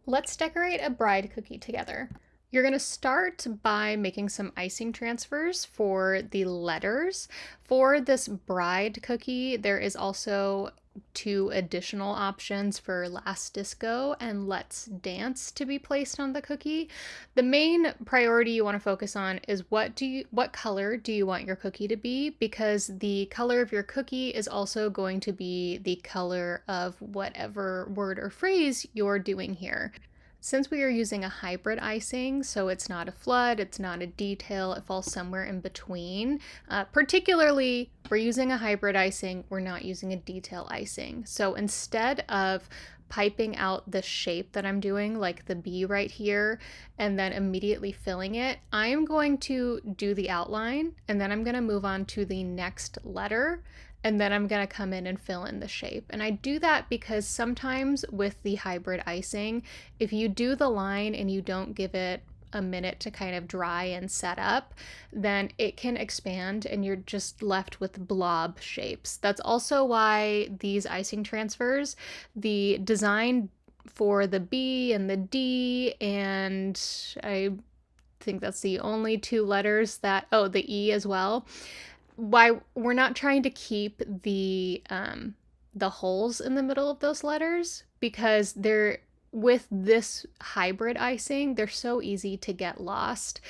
Let's decorate a bride cookie together. You're going to start by making some icing transfers for the letters. For this bride cookie, there is also two additional options for Last Disco and Let's Dance to be placed on the cookie. The main priority you want to focus on is what color do you want your cookie to be, because the color of your cookie is also going to be the color of whatever word or phrase you're doing here. Since we are using a hybrid icing, so it's not a flood, it's not a detail, it falls somewhere in between. Particularly, we're using a hybrid icing, we're not using a detail icing. So instead of piping out the shape that I'm doing, like the B right here, and then immediately filling it, I'm going to do the outline, and then I'm going to move on to the next letter, and then I'm going to come in and fill in the shape. And I do that because sometimes with the hybrid icing, if you do the line and you don't give it a minute to kind of dry and set up, then it can expand and you're just left with blob shapes. That's also why these icing transfers, the design for the B and the D, and I think that's the only two letters that, oh, the E as well, why we're not trying to keep the holes in the middle of those letters, because they're, with this hybrid icing, they're so easy to get lost.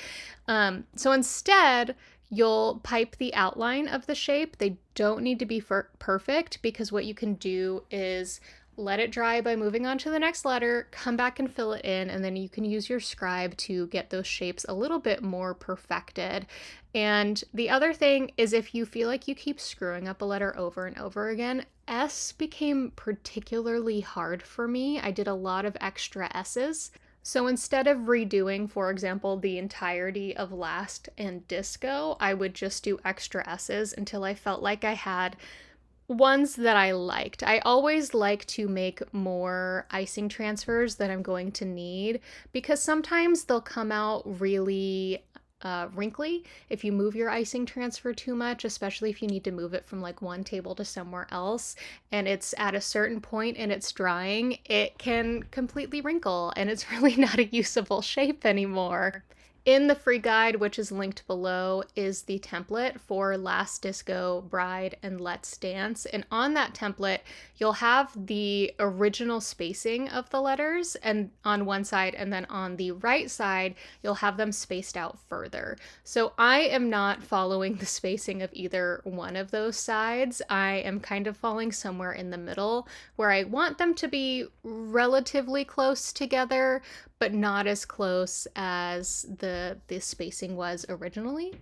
So instead, you'll pipe the outline of the shape. They don't need to be perfect, because what you can do is let it dry by moving on to the next letter, come back and fill it in, and then you can use your scribe to get those shapes a little bit more perfected. And the other thing is, if you feel like you keep screwing up a letter over and over again, S became particularly hard for me. I did a lot of extra S's. So instead of redoing, for example, the entirety of Last and Disco, I would just do extra S's until I felt like I had ones that I liked. I always like to make more icing transfers that I'm going to need, because sometimes they'll come out really wrinkly if you move your icing transfer too much, especially if you need to move it from like one table to somewhere else and it's at a certain point and it's drying, it can completely wrinkle and it's really not a usable shape anymore. In the free guide, which is linked below, is the template for Last Disco, Bride, and Let's Dance. And on that template, you'll have the original spacing of the letters and on one side, and then on the right side, you'll have them spaced out further. So I am not following the spacing of either one of those sides. I am kind of falling somewhere in the middle, where I want them to be relatively close together, but not as close as the spacing was originally.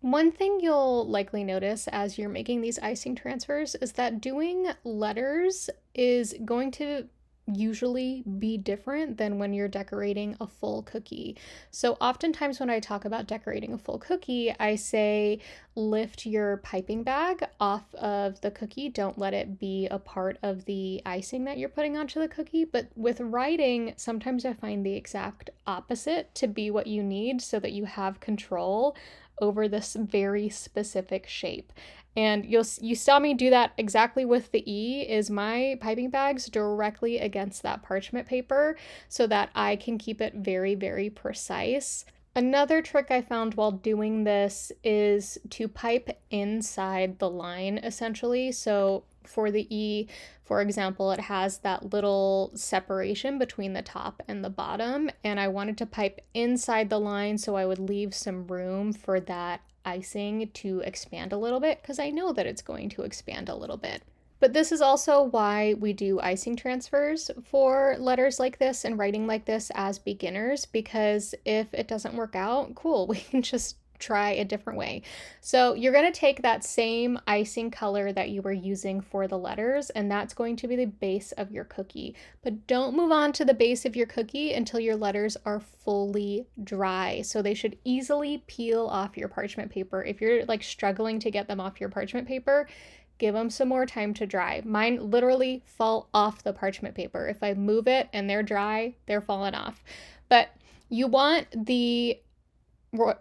One thing you'll likely notice as you're making these icing transfers is that doing letters is going to usually be different than when you're decorating a full cookie. So oftentimes when I talk about decorating a full cookie, I say lift your piping bag off of the cookie. Don't let it be a part of the icing that you're putting onto the cookie. But with writing, sometimes I find the exact opposite to be what you need, so that you have control over this very specific shape. And you saw me do that exactly with the E, is my piping bags directly against that parchment paper so that I can keep it very, very precise. Another trick I found while doing this is to pipe inside the line, essentially. So for the E, for example, it has that little separation between the top and the bottom, and I wanted to pipe inside the line so I would leave some room for that icing to expand a little bit, because I know that it's going to expand a little bit. But this is also why we do icing transfers for letters like this and writing like this as beginners, because if it doesn't work out, cool, we can just try a different way. So you're going to take that same icing color that you were using for the letters, and that's going to be the base of your cookie. But don't move on to the base of your cookie until your letters are fully dry. So they should easily peel off your parchment paper. If you're like struggling to get them off your parchment paper, give them some more time to dry. Mine literally fall off the parchment paper. If I move it and they're dry, they're falling off. But you want the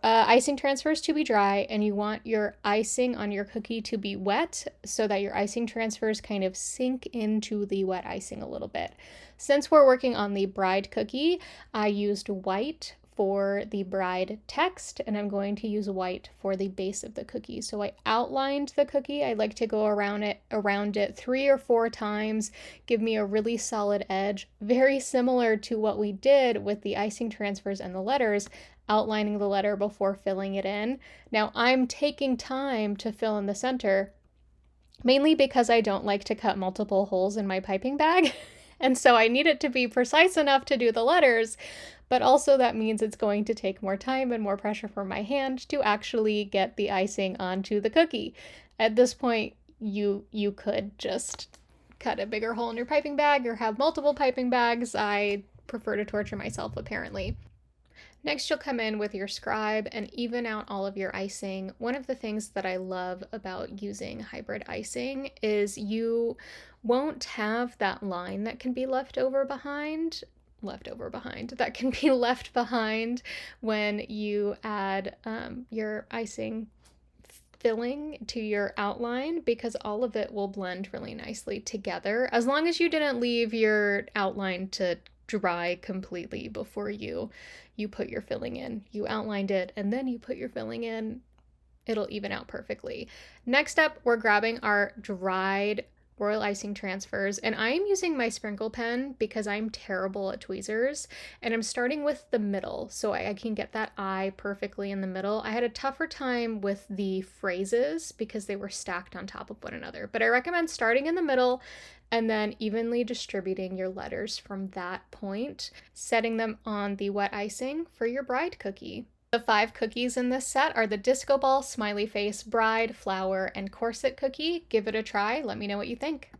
icing transfers to be dry, and you want your icing on your cookie to be wet so that your icing transfers kind of sink into the wet icing a little bit. Since we're working on the bride cookie, I used white for the bride text, and I'm going to use white for the base of the cookie. So I outlined the cookie. I like to go around it 3 or 4 times, give me a really solid edge, very similar to what we did with the icing transfers and the letters, outlining the letter before filling it in. Now I'm taking time to fill in the center, mainly because I don't like to cut multiple holes in my piping bag. And so I need it to be precise enough to do the letters, but also that means it's going to take more time and more pressure from my hand to actually get the icing onto the cookie. At this point, you could just cut a bigger hole in your piping bag or have multiple piping bags. I prefer to torture myself, apparently. Next, you'll come in with your scribe and even out all of your icing. One of the things that I love about using hybrid icing is you won't have that line that can be left behind when you add your icing filling to your outline, because all of it will blend really nicely together, as long as you didn't leave your outline to dry completely before you put your filling in. You outlined it and then you put your filling in, it'll even out perfectly. Next up, we're grabbing our dried royal icing transfers, and I'm using my sprinkle pen because I'm terrible at tweezers, and I'm starting with the middle so I can get that eye perfectly in the middle. I had a tougher time with the phrases because they were stacked on top of one another, but I recommend starting in the middle and then evenly distributing your letters from that point, setting them on the wet icing for your bride cookie. The 5 cookies in this set are the disco ball, smiley face, bride, flower, and corset cookie. Give it a try. Let me know what you think.